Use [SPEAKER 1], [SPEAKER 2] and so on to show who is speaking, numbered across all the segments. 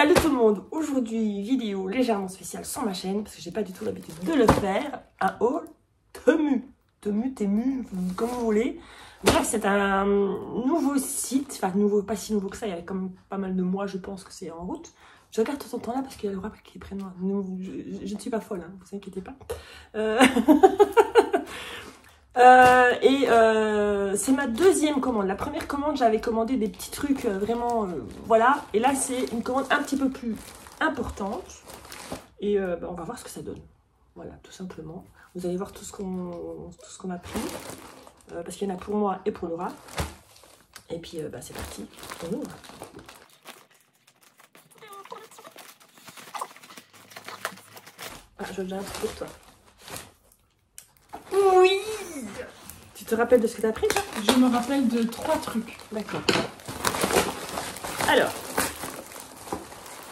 [SPEAKER 1] Salut tout le monde, aujourd'hui vidéo légèrement spéciale sur ma chaîne parce que j'ai pas du tout l'habitude de le faire. Un haul Temu, Temu, comme vous voulez. Bref, c'est un nouveau site, enfin nouveau, pas si nouveau que ça, il y a quand même pas mal de mois, je pense que c'est en route. Je regarde tout le temps là parce qu'il y a le rap qui est près de moi. Je ne suis pas folle, hein, vous inquiétez pas. C'est ma deuxième commande. La première commande, j'avais commandé des petits trucs vraiment, voilà. Et là, c'est une commande un petit peu plus importante. Et on va voir ce que ça donne. Voilà, tout simplement. Vous allez voir tout ce qu'on a pris. Parce qu'il y en a pour moi et pour Laura. Et puis, c'est parti. On ouvre. Ah, je viens un petit pour toi. Oui! Tu te rappelles de ce que tu as pris, toi?
[SPEAKER 2] Je me rappelle de 3 trucs.
[SPEAKER 1] D'accord. Alors,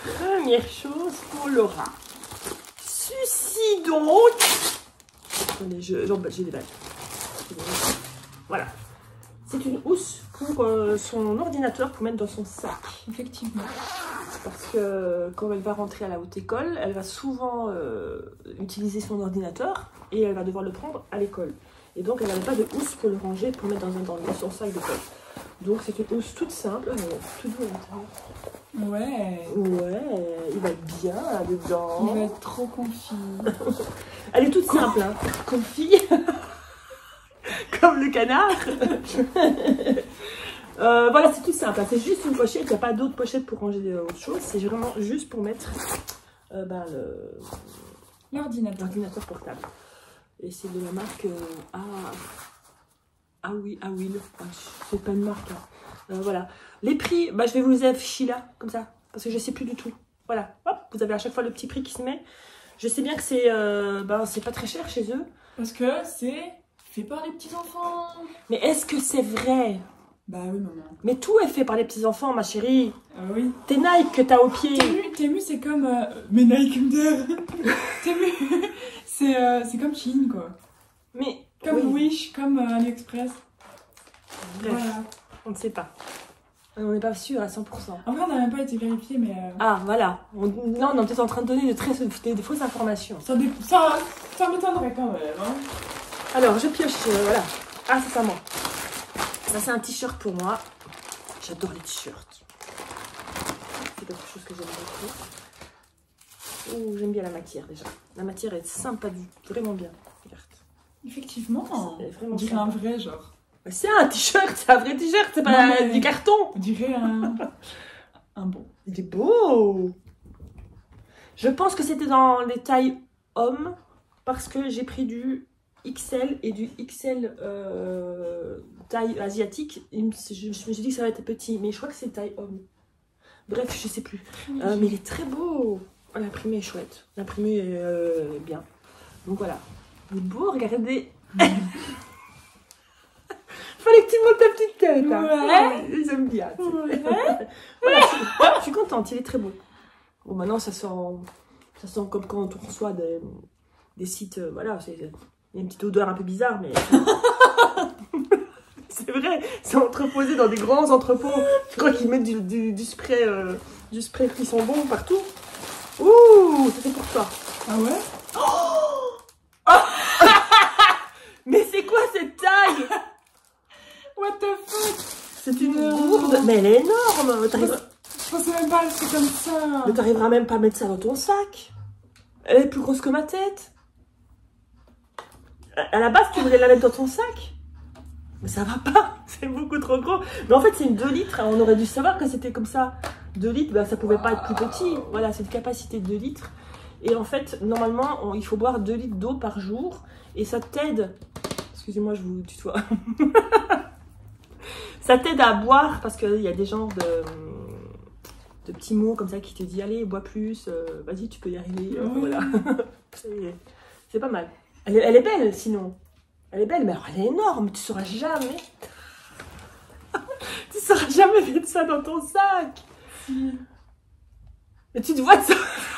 [SPEAKER 1] première chose pour Laura. Ceci donc. Attendez, j'ai des balles. Voilà. C'est une housse pour son ordinateur pour mettre dans son sac.
[SPEAKER 2] Effectivement.
[SPEAKER 1] Parce que quand elle va rentrer à la haute école, elle va souvent utiliser son ordinateur et elle va devoir le prendre à l'école. Et donc elle n'avait pas de housse pour le ranger, pour mettre dans son sac d'école. Donc c'est une housse toute simple, tout doux à l'intérieur.
[SPEAKER 2] Ouais.
[SPEAKER 1] Ouais, il va être bien là-dedans.
[SPEAKER 2] Il va être trop confit.
[SPEAKER 1] Elle est toute simple, hein. Confit. Comme le canard. Voilà, c'est tout simple. C'est juste une pochette. Il n'y a pas d'autres pochettes pour ranger autre chose. C'est vraiment juste pour mettre l'ordinateur portable. Et c'est de la marque Awil. C'est pas une marque. Hein. Voilà. Les prix, je vais vous les afficher là, comme ça. Parce que je ne sais plus du tout. Voilà. Hop, vous avez à chaque fois le petit prix qui se met. Je sais bien que c'est pas très cher chez eux.
[SPEAKER 2] Parce que c'est fait par les petits enfants.
[SPEAKER 1] Mais est-ce que c'est vrai?
[SPEAKER 2] Bah oui, maman.
[SPEAKER 1] Mais tout est fait par les petits enfants, ma chérie.
[SPEAKER 2] Ah oui.
[SPEAKER 1] Tes Nike que t'as au pied.
[SPEAKER 2] Temu, c'est comme... Mais Nike Temu, c'est comme Chine, quoi.
[SPEAKER 1] Mais...
[SPEAKER 2] Comme Wish, comme AliExpress.
[SPEAKER 1] Bref,
[SPEAKER 2] voilà.
[SPEAKER 1] on ne sait pas. On n'est pas sûr à 100%.
[SPEAKER 2] En vrai, on n'a même pas été vérifié, mais...
[SPEAKER 1] Ah, voilà. Là, on est peut-être en train de donner de fausses informations.
[SPEAKER 2] Ça m'étonnerait quand même, hein.
[SPEAKER 1] Alors, je pioche, voilà. Ah, c'est ça, moi. Ça, c'est un t-shirt pour moi. J'adore les t-shirts. C'est quelque chose que j'aime beaucoup. Oh, j'aime bien la matière, déjà. La matière est sympa, vraiment bien. Regarde.
[SPEAKER 2] Effectivement.
[SPEAKER 1] Vraiment
[SPEAKER 2] On dirait
[SPEAKER 1] sympa.
[SPEAKER 2] un vrai, genre.
[SPEAKER 1] C'est un t-shirt, c'est un vrai t-shirt, c'est pas du carton.
[SPEAKER 2] On dirait un bon.
[SPEAKER 1] Il est beau. Je pense que c'était dans les tailles hommes parce que j'ai pris du XL et du XL taille asiatique. Je me suis dit que ça va être petit, mais je crois que c'est taille homme. Bref, je sais plus. Mais il est très beau. L'imprimé est chouette. L'imprimé est bien. Donc voilà. Il est beau, regardez. Fallait que tu montes ta petite tête. Hein.
[SPEAKER 2] Ouais.
[SPEAKER 1] Ils aiment bien.
[SPEAKER 2] Ouais.
[SPEAKER 1] Voilà, je suis contente, il est très beau. Bon, maintenant, ça sent comme quand on reçoit des sites. Voilà, il y a une petite odeur un peu bizarre, mais. C'est vrai, c'est entreposé dans des grands entrepôts. Je crois qu'ils mettent du spray qui sont bons partout. Ouh, ça c'est pour toi.
[SPEAKER 2] Ah ouais?
[SPEAKER 1] Mais c'est quoi cette taille?
[SPEAKER 2] What the fuck?
[SPEAKER 1] C'est une gourde. Mais elle est énorme.
[SPEAKER 2] Je pensais même pas que c'est comme ça.
[SPEAKER 1] Mais t'arriveras même pas à mettre ça dans ton sac. Elle est plus grosse que ma tête. À la base, tu voulais la mettre dans ton sac. Mais ça va pas. C'est beaucoup trop gros. Mais en fait, c'est une 2 litres. On aurait dû savoir que c'était comme ça. 2 litres, ça pouvait pas être plus petit. Voilà, c'est une capacité de 2 litres. Et en fait, normalement, il faut boire 2 litres d'eau par jour. Et ça t'aide. Excusez-moi, je vous tutoie. Ça t'aide à boire parce qu'il y a des genres de petits mots comme ça qui te disent allez, bois plus, vas-y, tu peux y arriver. Voilà. C'est pas mal. Elle est belle sinon. Elle est belle, mais alors elle est énorme. Tu sauras jamais. Tu sauras jamais mettre ça dans ton sac. Mais tu te vois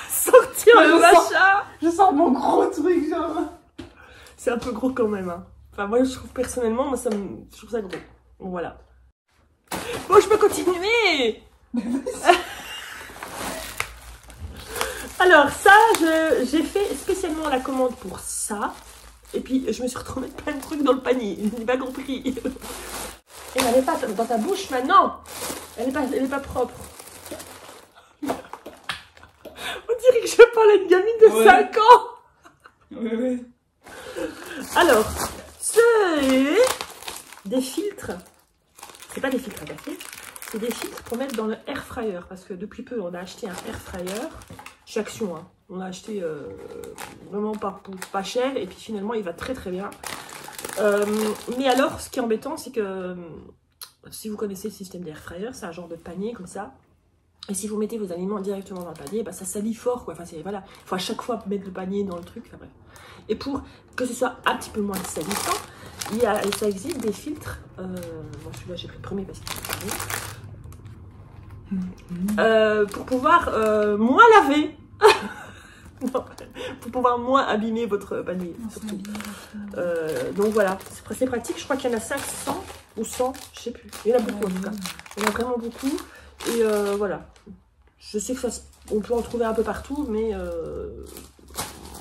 [SPEAKER 1] sortir le machin.
[SPEAKER 2] Je sens mon gros truc, genre.
[SPEAKER 1] C'est un peu gros quand même. Hein. Enfin, moi, je trouve personnellement, je trouve ça gros. Bon, voilà. Bon, je peux continuer. Alors ça, j'ai fait spécialement la commande pour ça. Et puis je me suis retrouvée plein de trucs dans le panier. Je n'ai pas compris. Et elle n'est pas dans ta bouche maintenant. Elle est pas propre. On dirait que je parle à une gamine de 5 ans.
[SPEAKER 2] Ouais.
[SPEAKER 1] Alors, c'est des filtres. C'est pas des filtres à café. C'est des filtres pour mettre dans le air fryer. Parce que depuis peu, on a acheté un air fryer. Chez Action, hein. On a acheté vraiment pas cher. Et puis finalement, il va très très bien. Mais alors, ce qui est embêtant, c'est que si vous connaissez le système d'air fryer, c'est un genre de panier comme ça. Et si vous mettez vos aliments directement dans le panier, bah, ça salit fort, quoi. Enfin, voilà. Il faut à chaque fois mettre le panier dans le truc. Enfin, bref. Et pour que ce soit un petit peu moins salissant, ça existe des filtres. Bon, celui-là, j'ai pris le premier parce qu'il est pareil. Pour pouvoir moins laver. Non, pour pouvoir moins abîmer votre panier, surtout. Donc voilà, c'est pratique. Je crois qu'il y en a 500 ou 100, je sais plus. Il y en a beaucoup en tout cas. Il y en a vraiment beaucoup. Et voilà. Je sais que on peut en trouver un peu partout, mais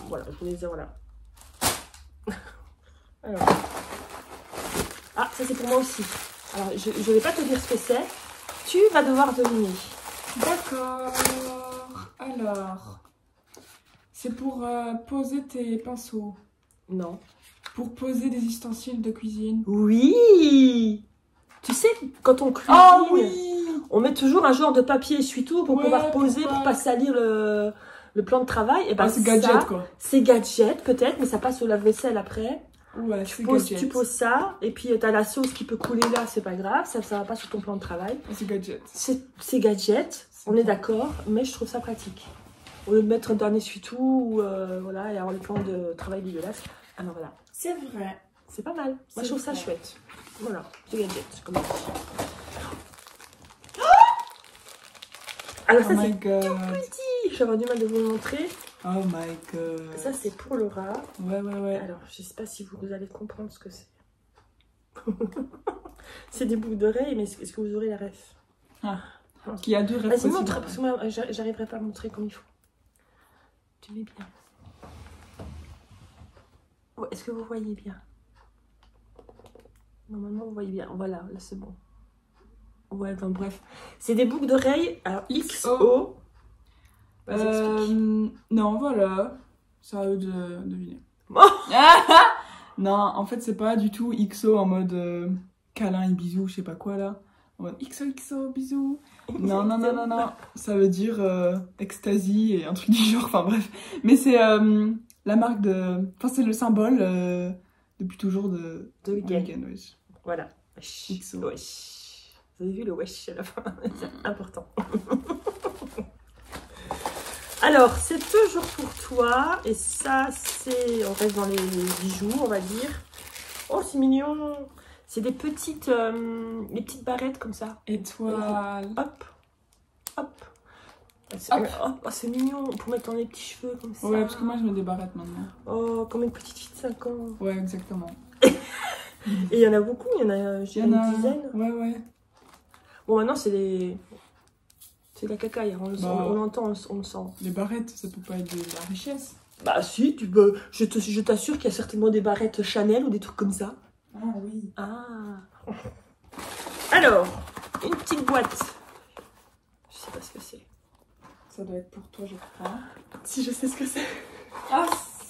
[SPEAKER 1] voilà, je voulais dire voilà. Alors. Ah, ça c'est pour moi aussi. Alors, je ne vais pas te dire ce que c'est. Tu vas devoir deviner.
[SPEAKER 2] D'accord. Alors, c'est pour poser tes pinceaux.
[SPEAKER 1] Non.
[SPEAKER 2] Pour poser des ustensiles de cuisine.
[SPEAKER 1] Oui. Tu sais, quand on cuisine,
[SPEAKER 2] oh, oui,
[SPEAKER 1] on met toujours un genre de papier essuie-tout pour pouvoir poser, pour pas salir le plan de travail. Et ben,
[SPEAKER 2] c'est gadget, quoi.
[SPEAKER 1] C'est gadget peut-être, mais ça passe au lave-vaisselle après.
[SPEAKER 2] Ouais,
[SPEAKER 1] tu poses ça, et puis tu as la sauce qui peut couler là, c'est pas grave, ça va pas sur ton plan de travail.
[SPEAKER 2] C'est gadget.
[SPEAKER 1] C'est gadget, on est d'accord, mais je trouve ça pratique. Au lieu de mettre un essuie-tout ou voilà, et avoir le plan de travail dégueulasse. Alors voilà.
[SPEAKER 2] C'est vrai.
[SPEAKER 1] C'est pas mal. Moi je trouve ça chouette. Voilà, c'est gadget, comme ça. Alors ça c'est tout petit. Je vais avoir du mal de vous le montrer.
[SPEAKER 2] Oh my god.
[SPEAKER 1] Ça c'est pour Laura.
[SPEAKER 2] Ouais.
[SPEAKER 1] Alors je sais pas si vous allez comprendre ce que c'est. C'est des boucles d'oreilles, mais est-ce que vous aurez la ref?
[SPEAKER 2] Qui a deux refs.
[SPEAKER 1] Vas-y montre, parce que moi j'arriverai pas à montrer comme il faut. Tu mets bien. Ouais, est-ce que vous voyez bien? Normalement vous voyez bien. Voilà, là c'est bon. Ouais, enfin bref. C'est des boucles d'oreilles. Alors XO.
[SPEAKER 2] Non, voilà. C'est à eux de deviner. Non, en fait, c'est pas du tout XO en mode câlin et bisous, je sais pas quoi là. En mode XOXO, bisous. Non. Ça veut dire ecstasy et un truc du genre, enfin bref. Mais c'est la marque de. Enfin, c'est le symbole depuis toujours de Weekend, wesh.
[SPEAKER 1] Voilà.
[SPEAKER 2] XO.
[SPEAKER 1] Wesh. Vous avez vu le wesh à la fin? C'est important. Alors, c'est toujours pour toi. Et ça, c'est... On reste dans les bijoux, on va dire. Oh, c'est mignon. C'est des petites barrettes comme ça.
[SPEAKER 2] Étoile.
[SPEAKER 1] Hop. Oh, c'est mignon. Pour mettre dans les petits cheveux comme ça.
[SPEAKER 2] Ouais, parce que moi, je mets des barrettes maintenant.
[SPEAKER 1] Oh, comme une petite fille de 5 ans.
[SPEAKER 2] Ouais, exactement.
[SPEAKER 1] Et il y en a beaucoup. Il y en a, je dirais, une dizaine.
[SPEAKER 2] Ouais.
[SPEAKER 1] Bon, maintenant, c'est des... C'est de la cacaille, on l'entend, on le sent.
[SPEAKER 2] Les barrettes, ça peut pas être de la richesse.
[SPEAKER 1] Bah si, tu peux. Je t'assure qu'il y a certainement des barrettes Chanel ou des trucs comme ça.
[SPEAKER 2] Ah oui.
[SPEAKER 1] Ah. Alors, une petite boîte. Je sais pas ce que c'est.
[SPEAKER 2] Ça doit être pour toi, je crois.
[SPEAKER 1] Si, je sais ce que c'est.
[SPEAKER 2] Ah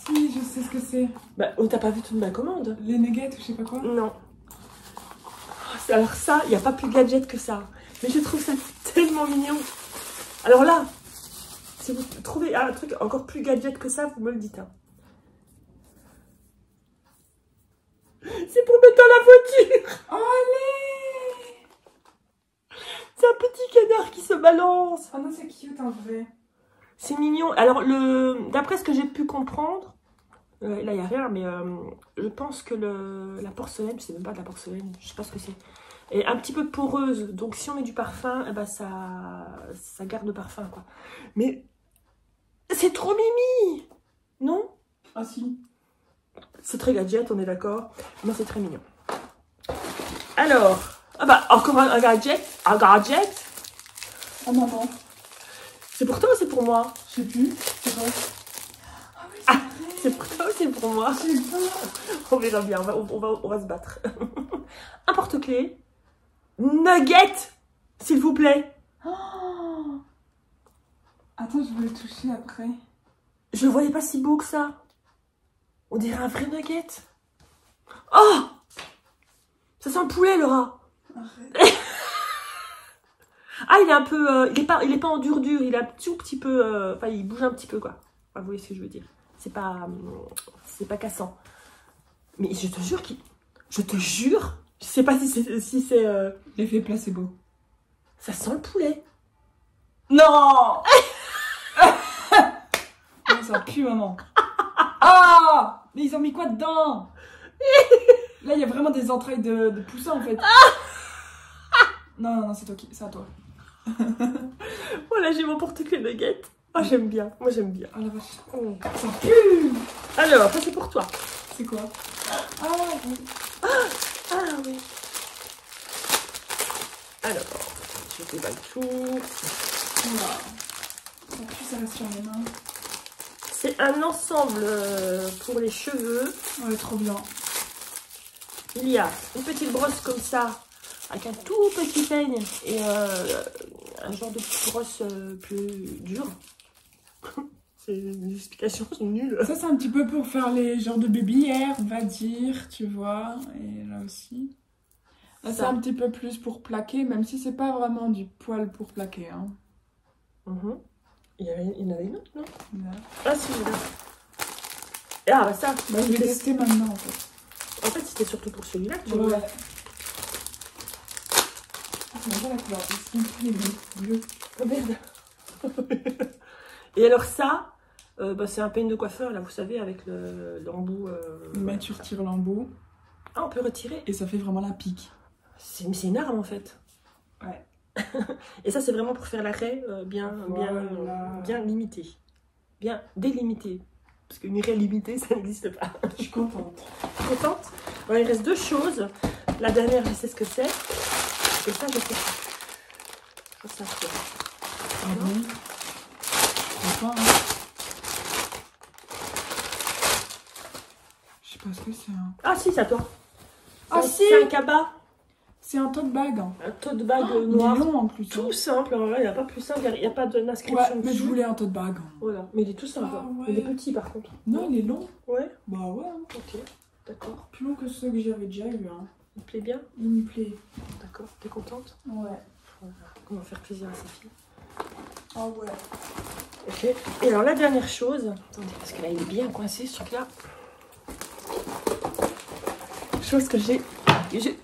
[SPEAKER 2] si, je sais ce que c'est.
[SPEAKER 1] Bah, oh, t'as pas vu toute ma commande?
[SPEAKER 2] Les nuggets ou je sais pas quoi?
[SPEAKER 1] Non. Alors ça, il n'y a pas plus gadget que ça. Mais je trouve ça tellement mignon. Alors là, si vous trouvez un truc encore plus gadget que ça, vous me le dites. Hein. C'est pour mettre dans la voiture.
[SPEAKER 2] Allez!
[SPEAKER 1] C'est un petit canard qui se balance.
[SPEAKER 2] Oh non, c'est cute en vrai.
[SPEAKER 1] C'est mignon. Alors, d'après ce que j'ai pu comprendre, là, il n'y a rien, mais je pense que la porcelaine, c'est même pas de la porcelaine, je sais pas ce que c'est, est un petit peu poreuse. Donc, si on met du parfum, eh ben, ça garde le parfum, quoi. Mais c'est trop mimi, non?
[SPEAKER 2] Ah si.
[SPEAKER 1] C'est très gadget, on est d'accord. Mais c'est très mignon. Alors, ah bah, encore un gadget. Un gadget.
[SPEAKER 2] Oh maman.
[SPEAKER 1] C'est pour toi ou c'est pour moi?
[SPEAKER 2] Je sais plus. C'est quoi?
[SPEAKER 1] Ah, c'est pour toi ou c'est pour moi?
[SPEAKER 2] Je sais pas.
[SPEAKER 1] On verra bien, on va se battre. Un porte-clés. Nugget, s'il vous plaît.
[SPEAKER 2] Oh. Attends, je vais le toucher après.
[SPEAKER 1] Je le voyais pas si beau que ça. On dirait un vrai nugget. Oh! Ça sent le poulet, Laura.
[SPEAKER 2] Arrête.
[SPEAKER 1] Ah, il est un peu... il est pas en dur, il est un tout petit peu... Enfin, il bouge un petit peu, quoi. Enfin, vous voyez ce que je veux dire. C'est pas cassant. Mais je te jure je te jure, je sais pas si c'est
[SPEAKER 2] L'effet placebo.
[SPEAKER 1] ça sent le poulet.
[SPEAKER 2] Non. Non, ça pue, maman. Ah, mais ils ont mis quoi dedans? Là, il y a vraiment des entrailles de poussin, en fait. Non, c'est toi c'est à toi.
[SPEAKER 1] Voilà, j'ai mon porte-clés nugget. Ah, j'aime bien. Moi, j'aime bien.
[SPEAKER 2] Oh la vache.
[SPEAKER 1] Oh.
[SPEAKER 2] Ça pue.
[SPEAKER 1] Alors, ça, c'est pour toi.
[SPEAKER 2] C'est quoi? Ah oui.
[SPEAKER 1] Ah, oui. Alors, je déballe tout.
[SPEAKER 2] Oula. Ça pue, ça reste sur les mains.
[SPEAKER 1] C'est un ensemble pour les cheveux.
[SPEAKER 2] Ouais, trop bien.
[SPEAKER 1] Il y a une petite brosse comme ça, avec un tout petit peigne et un genre de petite brosse plus dure. C'est une explication nulle.
[SPEAKER 2] Ça, c'est un petit peu pour faire les genres de baby hair, on va dire, tu vois. Et là aussi. Là, c'est un petit peu plus pour plaquer, même si c'est pas vraiment du poil pour plaquer. Hein.
[SPEAKER 1] Il y en avait une autre, non?
[SPEAKER 2] Là.
[SPEAKER 1] Ah, si, je l'ai. Ah, bah ça.
[SPEAKER 2] Bah, je vais tester maintenant, en fait.
[SPEAKER 1] En fait, c'était surtout pour celui-là que tu
[SPEAKER 2] Ouais.
[SPEAKER 1] voulais.
[SPEAKER 2] C'est pas la couleur, c'est bleu.
[SPEAKER 1] Oh merde. Et alors ça, bah, c'est un peigne de coiffeur, là, vous savez, avec l'embout.
[SPEAKER 2] Mais tu retires l'embout.
[SPEAKER 1] Ah, on peut retirer.
[SPEAKER 2] Et ça fait vraiment la pique.
[SPEAKER 1] C'est une arme, en fait.
[SPEAKER 2] Ouais.
[SPEAKER 1] Et ça, c'est vraiment pour faire l'arrêt bien limité. Bien délimité. Parce qu'une raie limitée, ça n'existe pas.
[SPEAKER 2] Je suis contente.
[SPEAKER 1] Contente. Alors, il reste deux choses. La dernière, je sais ce que c'est. Et ça, je sais pas. Ça, c'est...
[SPEAKER 2] Ah bon? Je sais pas, hein. Je sais pas ce que c'est. Hein.
[SPEAKER 1] Ah si, c'est à toi.
[SPEAKER 2] Ah si!
[SPEAKER 1] C'est un cabas.
[SPEAKER 2] C'est un tote bag. Hein.
[SPEAKER 1] Un tote bag
[SPEAKER 2] Il
[SPEAKER 1] noir.
[SPEAKER 2] est long en plus.
[SPEAKER 1] Tout
[SPEAKER 2] Hein.
[SPEAKER 1] simple. Alors là, il n'y a pas plus simple. Il n'y a pas d'inscription
[SPEAKER 2] Ouais, mais je voulais un tote bag. Hein.
[SPEAKER 1] Voilà. Mais il est tout simple.
[SPEAKER 2] Ah, ouais.
[SPEAKER 1] Il est petit par contre.
[SPEAKER 2] Non, il est long.
[SPEAKER 1] Ouais.
[SPEAKER 2] Bah ouais. Hein.
[SPEAKER 1] Ok. D'accord.
[SPEAKER 2] Plus long que ceux que j'avais déjà eu. Hein.
[SPEAKER 1] Il te plaît bien?
[SPEAKER 2] Il me plaît.
[SPEAKER 1] D'accord. T'es contente?
[SPEAKER 2] Ouais.
[SPEAKER 1] Voilà. On va faire plaisir à sa fille.
[SPEAKER 2] Ah ouais.
[SPEAKER 1] Ok. Et alors la dernière chose. Attendez, parce que là, il est bien coincé ce truc-là. Chose que j'ai...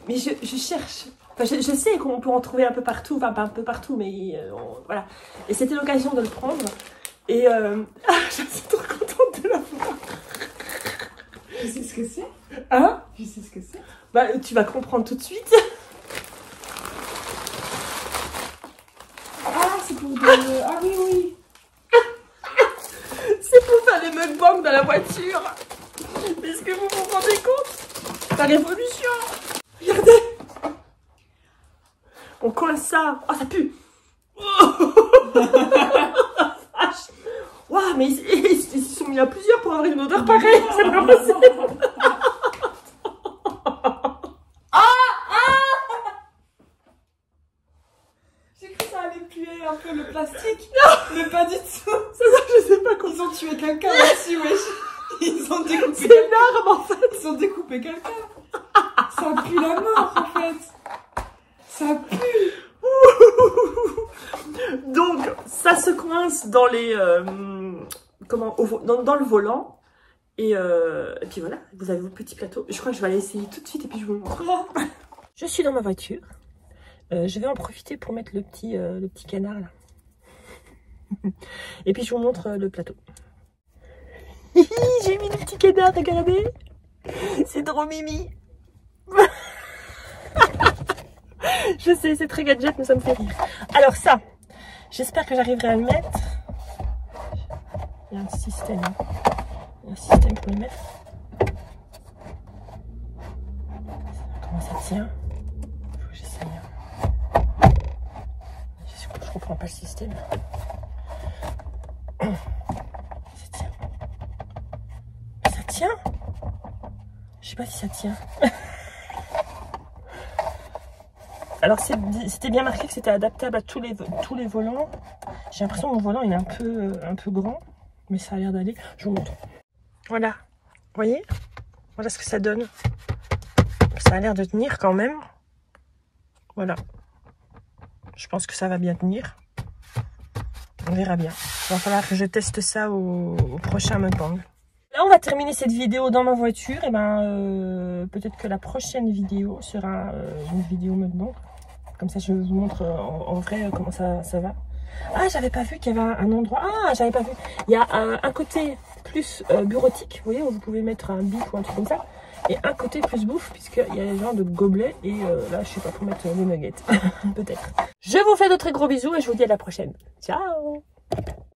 [SPEAKER 1] Mais je cherche. Enfin, je sais qu'on peut en trouver un peu partout. Enfin, pas un peu partout, mais voilà. Et c'était l'occasion de le prendre. Et je suis trop contente de l'avoir.
[SPEAKER 2] Je sais ce que c'est.
[SPEAKER 1] Hein?
[SPEAKER 2] Je sais ce que c'est.
[SPEAKER 1] Bah, tu vas comprendre tout de suite.
[SPEAKER 2] Ah, c'est pour de... Ah oui, oui.
[SPEAKER 1] C'est pour faire des mukbangs dans la voiture. Est-ce que vous vous rendez compte? La révolution. Regardez. On coince ça. Oh, ça pue. Waouh, mais ils se sont mis à plusieurs pour avoir une odeur pareille. C'est pas possible.
[SPEAKER 2] J'ai cru que ça allait puer un peu le plastique.
[SPEAKER 1] Non.
[SPEAKER 2] Mais pas du tout.
[SPEAKER 1] C'est ça, je sais pas quoi.
[SPEAKER 2] Ils ont tué quelqu'un aussi, wesh. Ils ont découpé
[SPEAKER 1] C'est
[SPEAKER 2] quelqu'un.
[SPEAKER 1] une arme en fait.
[SPEAKER 2] Ils ont découpé quelqu'un. Ça pue la mort en fait. Ça pue.
[SPEAKER 1] Donc, ça se coince dans les... dans le volant. Et puis voilà, vous avez votre petit plateau. Je crois que je vais aller essayer tout de suite et puis je vous le montre. Je suis dans ma voiture. Je vais en profiter pour mettre le petit canard là. Et puis je vous montre le plateau. J'ai mis le petit canard, regardez. C'est trop mimi. Je sais, c'est très gadget, mais ça me fait rire. Alors ça, j'espère que j'arriverai à le mettre. Il y a un système. Hein. Il y a un système pour le mettre. Comment ça tient? Il faut que j'essaye. Je comprends pas le système. Ça tient. Ça tient? Je sais pas si ça tient. Alors c'était bien marqué que c'était adaptable à tous les volants. J'ai l'impression que mon volant il est un peu grand. Mais ça a l'air d'aller. Je vous montre. Voilà. Vous voyez? Voilà ce que ça donne. Ça a l'air de tenir quand même. Voilà. Je pense que ça va bien tenir. On verra bien. Il va falloir que je teste ça au prochain mukbang. Là, on va terminer cette vidéo dans ma voiture. Et ben, peut-être que la prochaine vidéo sera une vidéo mukbang. Comme ça, je vous montre en vrai comment ça va. Ah, j'avais pas vu qu'il y avait un endroit. Ah, j'avais pas vu. Il y a un côté plus bureautique. Vous voyez, où vous pouvez mettre un bic ou un truc comme ça. Et un côté plus bouffe, puisqu'il y a les gens de gobelets. Et là, je sais pas, pour mettre les nuggets. Peut-être. Je vous fais de très gros bisous et je vous dis à la prochaine. Ciao!